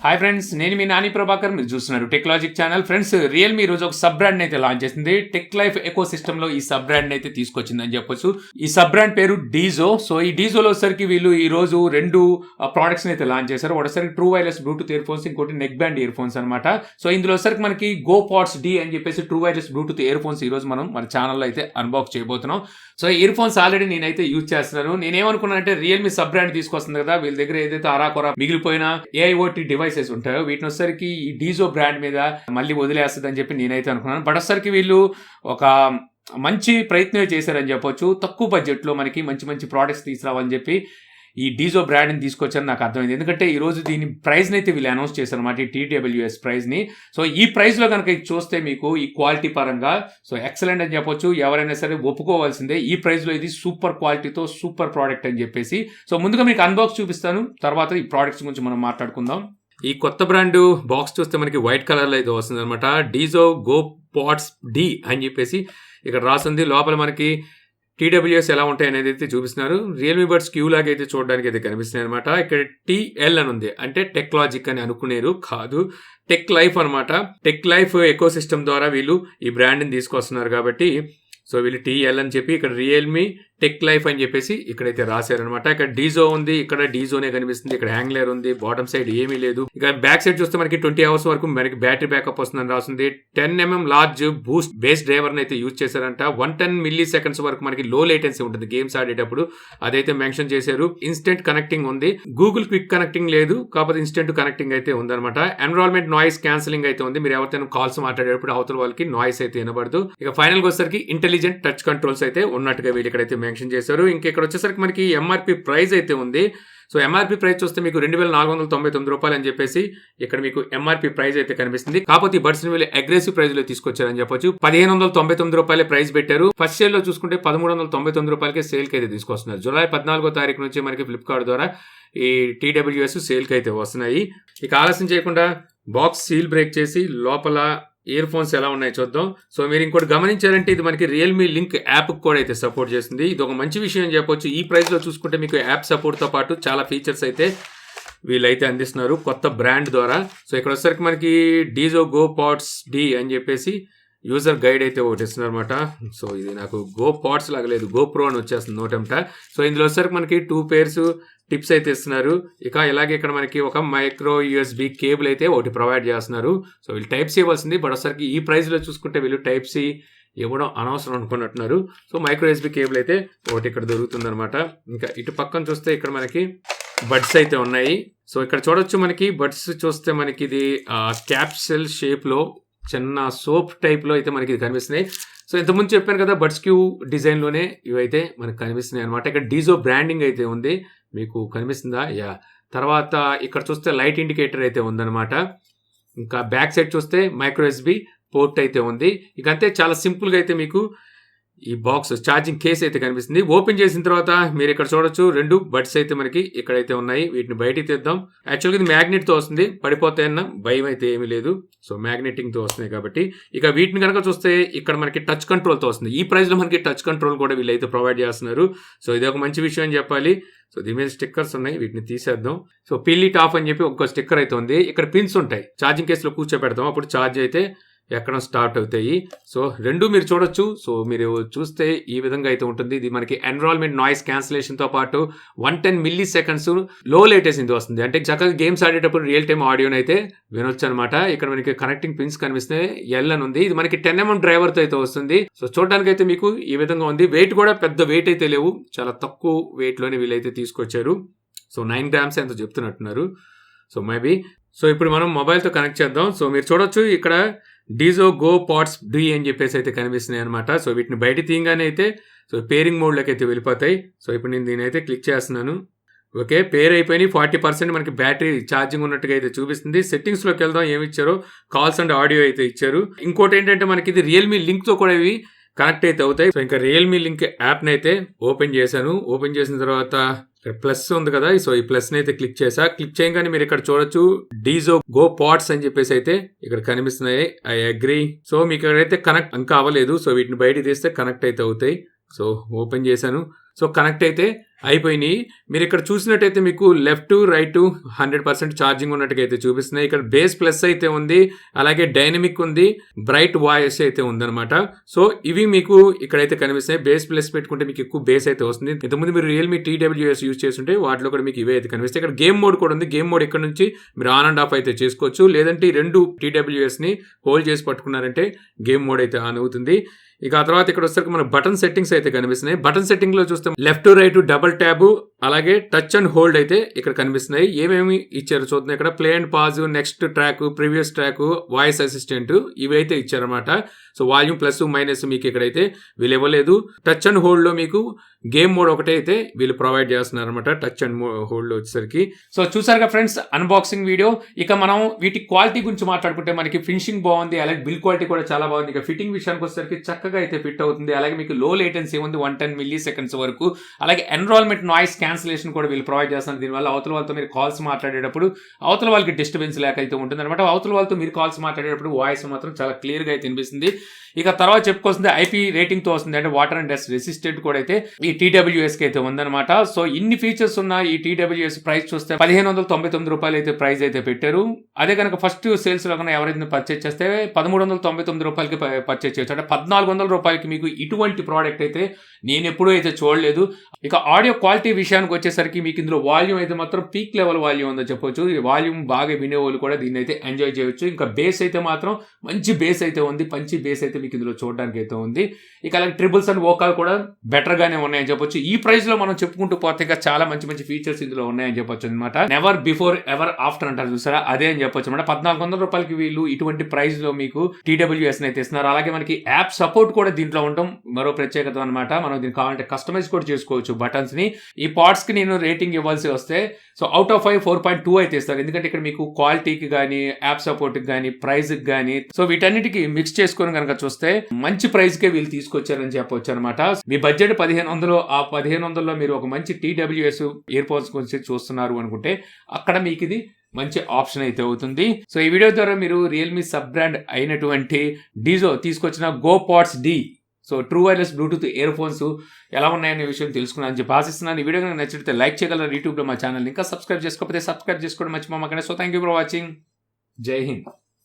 Hi friends, నేను మీ నాని ప్రభాకర్. మీరు చూస్తున్నారు టెక్లాజిక్ ఛానల్. ఫ్రెండ్స్, రియల్మీ ఈ రోజు ఒక సబ్ బ్రాండ్ అయితే లాంచ్ చేసింది. టెక్ లైఫ్ ఎకో సిస్టమ్ లో ఈ సబ్ బ్రాండ్ అయితే తీసుకొచ్చిందని చెప్పొచ్చు. ఈ సబ్ బ్రాండ్ పేరు డీజో. సో ఈ డీజోలో వచ్చరికి వీళ్ళు ఈ రోజు రెండు ప్రొడక్ట్స్ అయితే లాంచ్ చేశారు. ఒకసారికి true wireless Bluetooth earphones, ఇంకోటి నెక్ బ్యాండ్ ఇయర్ ఫోన్స్ అనమాట. సో ఇందులో వచ్చరికి మనకి GoPods D అని చెప్పేసి true wireless Bluetooth earphones ఈ రోజు మనం మన ఛానల్లో అయితే అన్బాక్స్ చేయబోతున్నాం. సో ఇయర్ ఫోన్స్ ఆల్రెడీ నేనైతే యూజ్ చేస్తున్నాను. నేనేమనుకున్నానంటే రియల్మీ సబ్ బ్రాండ్ తీసుకొస్తుంది కదా, వీళ్ళ దగ్గర ఏదైతే అరాకొర మిగిలిపోయిన AIoT డివైసెస్ ఉంటాయో వీటిని వచ్చరికి ఈ డీజో బ్రాండ్ మీద మళ్ళీ వదిలేస్తుంది అని చెప్పి నేనైతే అనుకున్నాను. బట్ వచ్చరికి వీళ్ళు ఒక మంచి ప్రయత్నం చేశారని చెప్పొచ్చు. తక్కువ బడ్జెట్లో మనకి మంచి మంచి ప్రోడక్ట్స్ తీసుకురావని చెప్పి ఈ డీజో బ్రాండ్ని తీసుకొచ్చారని నాకు అర్థమైంది. ఎందుకంటే ఈ రోజు దీని ప్రైస్ని అయితే వీళ్ళు అనౌన్స్ చేశారు అనమాట, ఈ TWS ప్రైస్ని. సో ఈ ప్రైస్లో కనుక చూస్తే మీకు ఈ క్వాలిటీ పరంగా సో ఎక్సలెంట్ అని చెప్పొచ్చు. ఎవరైనా సరే ఒప్పుకోవాల్సిందే. ఈ ప్రైస్లో ఇది సూపర్ క్వాలిటీతో సూపర్ ప్రోడక్ట్ అని చెప్పేసి. సో ముందుగా మీకు అన్బాక్స్ చూపిస్తాను, తర్వాత ఈ ప్రోడక్ట్స్ గురించి మనం మాట్లాడుకుందాం. ఈ కొత్త బ్రాండ్ బాక్స్ చూస్తే మనకి వైట్ కలర్లో అయితే వస్తుంది అనమాట. డీజో GoPods D అని చెప్పేసి ఇక్కడ రాస్తుంది. లోపల మనకి TWS ఎలా ఉంటాయి అనేది అయితే చూపిస్తున్నారు. రియల్మీ బడ్స్ క్యూ లాగా అయితే చూడడానికి అయితే కనిపిస్తున్నాయి అనమాట. ఇక్కడ TL అని ఉంది, అంటే టెక్లాజిక్ అని అనుకునేరు కాదు, టెక్ లైఫ్ అనమాట. టెక్ లైఫ్ ఎకో సిస్టమ్ ద్వారా వీళ్ళు ఈ బ్రాండ్ని తీసుకొస్తున్నారు కాబట్టి సో వీళ్ళు TL అని చెప్పి ఇక్కడ రియల్మీ టెక్ లైఫ్ అని చెప్పేసి ఇక్కడైతే రాశారనమాట. ఇక్కడ డీజో ఉంది, ఇక్కడ డీజోనే కనిపిస్తుంది, ఇక్కడ హ్యాంగ్లర్ ఉంది, బాటమ్ సైడ్ ఏమీ లేదు. ఇక బ్యాక్ సైడ్ చూస్తే మనకి 20 hours వరకు మనకి బ్యాటరీ బ్యాకప్ వస్తుందని రాస్తుంది. 10mm large Boost base driver అయితే యూజ్ చేశారంట. 110 milliseconds వరకు మనకి లో లేటెన్సీ ఉంటుంది గేమ్స్ ఆడేటప్పుడు, అదైతే మెన్షన్ చేశారు. ఇన్స్టెంట్ కనెక్టింగ్ ఉంది, గూగుల్ క్విక్ కనెక్టింగ్ లేదు, కాకపోతే ఇన్స్టెంట్ కనెక్టింగ్ అయితే ఉందన్నమాట. ఎన్విరాన్మెంట్ నాయిస్ క్యాన్సిలింగ్ అయితే ఉంది. మీరు ఎవరితో కాల్స్ మాట్లాడేటప్పుడు అవతల వాళ్ళకి నాయిస్ అయితే వినబడదు. ఇక ఫైనల్ గా వచ్చేసరికి ఇంటెలిజెంట్ టచ్ కంట్రోల్స్ అయితే ఉన్నట్టుగా వీళ్ళు ఇక్కడైతే మెన్షన్ చేశారు. ఇక్కడ వచ్చేసరికి మనకి MRP ప్రైస్ అయితే ఉంది. సో MRP ప్రైస్ చూస్తే మీకు 2499 రూపాయలు అని చెప్పేసి ఇక్కడ మీకు MRP ప్రైస్ అయితే కనిపిస్తుంది. కాకపోతే ఈ బడ్స్ ని వీళ్ళు అగ్రెసివ్ ప్రైస్ లో తీసుకొచ్చారని చెప్పొచ్చు. 1599 రూపాయలు ప్రైస్ పెట్టారు. ఫస్ట్ సేల్ లో చూసుకుంటే 1399 రూపాయలకి సేల్ కి అయితే తీసుకొస్తున్నారు. జూలై 14వ తారీఖు నుంచి మనకి ఫ్లిప్కార్ట్ ద్వారా ఈ TWS సేల్ కి అయితే వస్తున్నాయి. ఇక ఆలస్యం చేయకుండా బాక్స్ సీల్ బ్రేక్ చేసి లోపల ఇయర్ ఫోన్స్ ఎలా ఉన్నాయి చూద్దాం. సో మీరు ఇంకోటి గమనించారంటే ఇది మనకి రియల్మీ లింక్ యాప్ కూడా అయితే సపోర్ట్ చేస్తుంది. ఇది ఒక మంచి విషయం అని చెప్పొచ్చు. ఈ ప్రైస్ లో చూసుకుంటే మీకు యాప్ సపోర్ట్ తో పాటు చాలా ఫీచర్స్ అయితే వీళ్ళైతే అందిస్తున్నారు కొత్త బ్రాండ్ ద్వారా. సో ఇక్కడ వచ్చేసరికి మనకి డీజో GoPods D అని చెప్పేసి యూజర్ గైడ్ అయితే ఒకటి ఇస్తున్నారు అనమాట. సో ఇది నాకు GoPods లాగా లేదు, GoPro అని వచ్చేస్తుంది నోటంట. సో ఇందులో వచ్చేసరికి మనకి 2 pairs టిప్స్ అయితే ఇస్తున్నారు. ఇక ఇలాగే ఇక్కడ మనకి ఒక మైక్రో USB కేబుల్ అయితే ఒకటి ప్రొవైడ్ చేస్తున్నారు. సో వీళ్ళు టైప్ సి ఇవ్వాల్సింది, బట్ ఒకసారికి ఈ ప్రైస్ లో చూసుకుంటే వీళ్ళు టైప్ సి ఇవ్వడం అనవసరం అనుకున్నట్టున్నారు. సో మైక్రో USB కేబుల్ అయితే ఒకటి ఇక్కడ దొరుకుతుంది అనమాట. ఇంకా ఇటు పక్కన చూస్తే ఇక్కడ మనకి బడ్స్ అయితే ఉన్నాయి. సో ఇక్కడ చూడొచ్చు మనకి బడ్స్ చూస్తే మనకి ఇది క్యాప్సెల్ షేప్ లో చిన్న సోప్ టైప్ లో అయితే మనకి ఇది కనిపిస్తున్నాయి. సో ఇంతకుముందు చెప్పాను కదా, బడ్స్ క్యూ డిజైన్ లోనే ఇవైతే మనకు కనిపిస్తున్నాయి అనమాట. ఇక్కడ డీజో బ్రాండింగ్ అయితే ఉంది, మీకు కనిపిస్తుందా? యా. తర్వాత ఇక్కడ చూస్తే లైట్ ఇండికేటర్ అయితే ఉందన్నమాట. ఇంకా బ్యాక్ సైడ్ చూస్తే మైక్రో USB పోర్ట్ అయితే ఉంది. ఇక అంతే, చాలా సింపుల్ గా అయితే మీకు ఈ బాక్స్ ఛార్జింగ్ కేస్ అయితే కనిపిస్తుంది. ఓపెన్ చేసిన తర్వాత మీరు ఇక్కడ చూడొచ్చు 2 బడ్స్ అయితే మనకి ఇక్కడైతే ఉన్నాయి. వీటిని బయటికి తీద్దాం. యాక్చువల్గా ఇది మ్యాగ్నెట్ తో వస్తుంది, పడిపోతాయన్న భయం అయితే ఏమీ లేదు. సో మ్యాగ్నెటింగ్ తో వస్తున్నాయి కాబట్టి. ఇక వీటిని కనుక చూస్తే ఇక్కడ మనకి టచ్ కంట్రోల్ తో వస్తుంది. ఈ ప్రైస్ లో మనకి టచ్ కంట్రోల్ కూడా వీళ్ళైతే ప్రొవైడ్ చేస్తున్నారు. సో ఇది ఒక మంచి విషయం అని చెప్పాలి. సో దీని మీద స్టిక్కర్స్ ఉన్నాయి, వీటిని తీసేద్దాం. సో పిల్ ఇట్ ఆఫ్ అని చెప్పి ఒక స్టిక్కర్ అయితే ఉంది. ఇక్కడ పిన్స్ ఉంటాయి, ఛార్జింగ్ కేసులో కూర్చోబెడతాం, అప్పుడు ఛార్జ్ అయితే ఎక్కడ స్టార్ట్ అవుతాయి. సో 2 మీరు చూడొచ్చు. సో మీరు చూస్తే ఈ విధంగా అయితే ఉంటుంది. ఇది మనకి ఎన్విరాన్మెంట్ నాయిస్ క్యాన్సిలేషన్ తో పాటు 110 milliseconds లో లేటెన్సీ వస్తుంది. అంటే చక్కగా గేమ్స్ ఆడేటప్పుడు రియల్ టైమ్ ఆడియోని అయితే వినొచ్చు అనమాట. ఇక్కడ మనకి కనెక్టింగ్ పిన్స్ కనిపిస్తున్నాయి. L అని ఉంది. ఇది మనకి 10mm డ్రైవర్ తో అయితే వస్తుంది. సో చూడడానికి అయితే మీకు ఈ విధంగా ఉంది. వెయిట్ కూడా పెద్ద వెయిట్ అయితే లేవు, చాలా తక్కువ వెయిట్ లోనే వీళ్ళైతే తీసుకొచ్చారు. సో 9 grams ఎంతో చెప్తున్నట్టున్నారు. So maybe. సో ఇప్పుడు మనం మొబైల్ తో కనెక్ట్ చేద్దాం. సో మీరు చూడొచ్చు ఇక్కడ డీజో GoPods D అని చెప్పేసి అయితే కనిపిస్తున్నాయి అనమాట. సో వీటిని బయట తీయగానే అయితే సో పేరింగ్ మోడ్ లోకి అయితే వెళ్ళిపోతాయి. సో ఇప్పుడు నేను దీని అయితే క్లిక్ చేస్తున్నాను. ఓకే, పేర్ అయిపోయి 40% మనకి బ్యాటరీ ఛార్జింగ్ ఉన్నట్టుగా అయితే చూపిస్తుంది. సెట్టింగ్స్ లోకి వెళ్దాం, ఏమి ఇచ్చారు, కాల్స్ అండ్ ఆడియో అయితే ఇచ్చారు. ఇంకోటి ఏంటంటే మనకి ఇది రియల్మీ లింక్ తో కూడా ఇవి కనెక్ట్ అయితే అవుతాయి. సో ఇంకా రియల్మీ లింక్ యాప్ ని అయితే ఓపెన్ చేశాను. ఓపెన్ చేసిన తర్వాత ఇక్కడ ప్లస్ ఉంది కదా, సో ఈ ప్లస్ ని అయితే క్లిక్ చేసా. క్లిక్ చేయగానే మీరు ఇక్కడ చూడొచ్చు డీజో GoPods అని చెప్పేసి అయితే ఇక్కడ కనిపిస్తున్నాయి. I agree. సో మీకు ఇక్కడైతే కనెక్ట్ ఇంకా అవ్వలేదు. సో వీటిని బయట తీస్తే కనెక్ట్ అయితే అవుతాయి. సో ఓపెన్ చేశాను. సో కనెక్ట్ అయితే అయిపోయినాయి. మీరు ఇక్కడ చూసినట్టయితే మీకు లెఫ్ట్ రైట్ 100% ఛార్జింగ్ ఉన్నట్టుగా అయితే చూపిస్తున్నాయి. ఇక్కడ బేస్ ప్లస్ అయితే ఉంది, అలాగే డైనమిక్ ఉంది, బ్రైట్ వాయిస్ అయితే ఉందన్నమాట. సో ఇవి మీకు ఇక్కడైతే కనిపిస్తాయి. బేస్ ప్లస్ పెట్టుకుంటే మీకు ఎక్కువ బేస్ అయితే వస్తుంది. ఇంతకుముందు మీరు రియల్మీ TWS యూజ్ చేస్తుంటే వాటిలో కూడా మీకు ఇవే అయితే కనిపిస్తాయి. ఇక్కడ గేమ్ మోడ్ కూడా ఉంది. గేమ్ మోడ్ ఇక్కడ నుంచి మీరు ఆన్ అండ్ ఆఫ్ అయితే చేసుకోవచ్చు. లేదంటే ఈ రెండు TWS ని హోల్డ్ చేసి పట్టుకున్నారంటే గేమ్ మోడ్ అయితే ఆన్ అవుతుంది. ఇక ఆ తర్వాత ఇక్కడ వచ్చేసరికి మన బటన్ సెట్టింగ్స్ అయితే కనిపిస్తున్నాయి. బటన్ సెట్టింగ్ లో చూస్తే లెఫ్ట్ రైట్ డబుల్ ట్యాబ్, అలాగే టచ్ అండ్ హోల్డ్ అయితే ఇక్కడ కనిపిస్తున్నాయి. ఏమేమి ఇచ్చారు చూద్దాం. ఇక్కడ play and pause, next track, previous track, voice assistant ఇవి అయితే ఇచ్చారన్నమాట. సో వాల్యూమ్ ప్లస్ మైనస్ మీకు ఇక్కడైతే వీళ్ళు ఇవ్వలేదు. టచ్ అండ్ హోల్డ్ లో మీకు గేమ్ మోడ్ ఒకటే అయితే వీళ్ళు ప్రొవైడ్ చేస్తున్నారు అనమాట. టచ్ అండ్ హోల్డ్ లో వచ్చేసరికి. సో చూసారుగా ఫ్రెండ్స్ అన్బాక్సింగ్ వీడియో. ఇక మనం వీటి క్వాలిటీ గురించి మాట్లాడుకుంటే మనకి ఫినిషింగ్ బాగుంది, అలాగే బిల్ క్వాలిటీ కూడా చాలా బాగుంది. ఇక ఫిట్టింగ్ విషయానికి వచ్చేసరికి చక్కగా అయితే ఫిట్ అవుతుంది. అలాగే మీకు లో లేటెన్సీ ఉంది 110 milliseconds వరకు. అలాగే ఎన్రోల్మెంట్ నాయిస్ క్యాన్సిలేషన్ కూడా వీళ్ళు ప్రొవైడ్ చేస్తున్నారు. దీనివల్ల అవతల వాళ్ళతో మీరు కాల్స్ మాట్లాడేటప్పుడు అవతల వాళ్ళకి డిస్టర్బెన్స్ లేక అయితే ఉంటుంది అనమాట. అవతల వాళ్ళతో మీరు కాల్స్ మాట్లాడేటప్పుడు వాయిస్ మాత్రం చాలా క్లియర్ గా అయితే వినిపిస్తుంది. ఇక తర్వాత చెప్పుకోవాల్సింది IP రేటింగ్ తో వస్తుంది, అంటే వాటర్ అండ్ డస్ట్ రెసిస్టెంట్ కూడా అయితే ఈ TWS కి అయితే ఉందన్నమాట. సో ఇన్ని ఫీచర్స్ ఉన్న ఈ TWS ప్రైస్ చూస్తే 1599 రూపాయలు అయితే ప్రైస్ అయితే పెట్టారు. అదే కనుక ఫస్ట్ సేల్స్ లో కన్నా ఎవరైతే పర్చేజ్ చేస్తే 1399 రూపాయలకి పర్చేజ్ చేయొచ్చు. అంటే 1400 రూపాయలకి మీకు ఇటువంటి ప్రోడక్ట్ అయితే నేను ఎప్పుడూ అయితే చూడలేదు. ఇక ఆడియో క్వాలిటీ విషయానికి వచ్చేసరికి మీకు ఇందులో వాల్యూమ్ అయితే మాత్రం పీక్ లెవెల్ వాల్యూమ్ ఉందో చెప్పొచ్చు. ఈ వాల్యూమ్ బాగా వినేవాళ్ళు కూడా దీన్ని అయితే ఎంజాయ్ చేయొచ్చు. ఇంకా బేస్ అయితే మాత్రం మంచి బేస్ అయితే ఉంది, మంచి బేస్ అయితే మీకు ఇందులో చూడడానికి అయితే ఉంది. ఇక అలాగే ట్రిబుల్స్ అండ్ వోకాల్ కూడా బెటర్ గానే ఉన్నాయని చెప్పొచ్చు. ఈ ప్రైస్ లో మనం చెప్పుకుంటూ పోతే ఇంకా చాలా మంచి మంచి ఫీచర్స్ ఇందులో ఉన్నాయని చెప్పొచ్చు అనమాట. నెవర్ బిఫోర్ ఎవర్ ఆఫ్టర్ అంటారు చూసారా, అదే అని చెప్పొచ్చు అనమాట. 1400 రూపాయలకి వీళ్ళు ఇటువంటి ప్రైస్ లో మీకు TWS అయితే ఇస్తున్నారు. అలాగే మనకి యాప్ సపోర్ట్ కూడా దీంట్లో ఉండడం మరో ప్రత్యేకత అనమాట. మనం దీనికి కావాలంటే కస్టమైజ్ కూడా చేసుకోవచ్చు బటన్స్ ని. ఈ పార్ట్స్ కి నేను రేటింగ్ ఇవ్వాల్సి వస్తే సో అవుట్ ఆఫ్ 5 4.2 అయితే ఇస్తారు. ఎందుకంటే ఇక్కడ మీకు క్వాలిటీకి కానీ, యాప్ సపోర్ట్ కి కానీ, ప్రైస్ కి కానీ, సో వీటన్నిటికి మిక్స్ చేసుకుని కనుక చూస్తే మంచి ప్రైస్ కే వీళ్ళు తీసుకొచ్చారని చెప్పొచ్చు అనమాట. మీ బడ్జెట్ 1500, ఆ 1500లో మీరు ఒక మంచి TWS ఇయర్ పోడ్స్ గురించి చూస్తున్నారు అనుకుంటే అక్కడ మీకు ఇది మంచి ఆప్షన్ అయితే అవుతుంది. సో ఈ వీడియో ద్వారా మీరు రియల్మీ సబ్ బ్రాండ్ అయినటువంటి డిజో తీసుకొచ్చిన GoPods D, so true wireless Bluetooth ear phones ఎలా ఉన్నాయనే విషయం తెలుసుకున్నాను చెప్పి ఆశిస్తున్నాను. ఈ వీడియో కనుక నచ్చితే లైక్ చేయగలరు. యూట్యూబ్లో మా ఛానల్ ఇంకా సబ్స్క్రైబ్ చేసుకోకపోతే సబ్స్క్రైబ్ చేసుకోవడం మర్చిపోమాకండి. So thank you for watching. జై హింద్.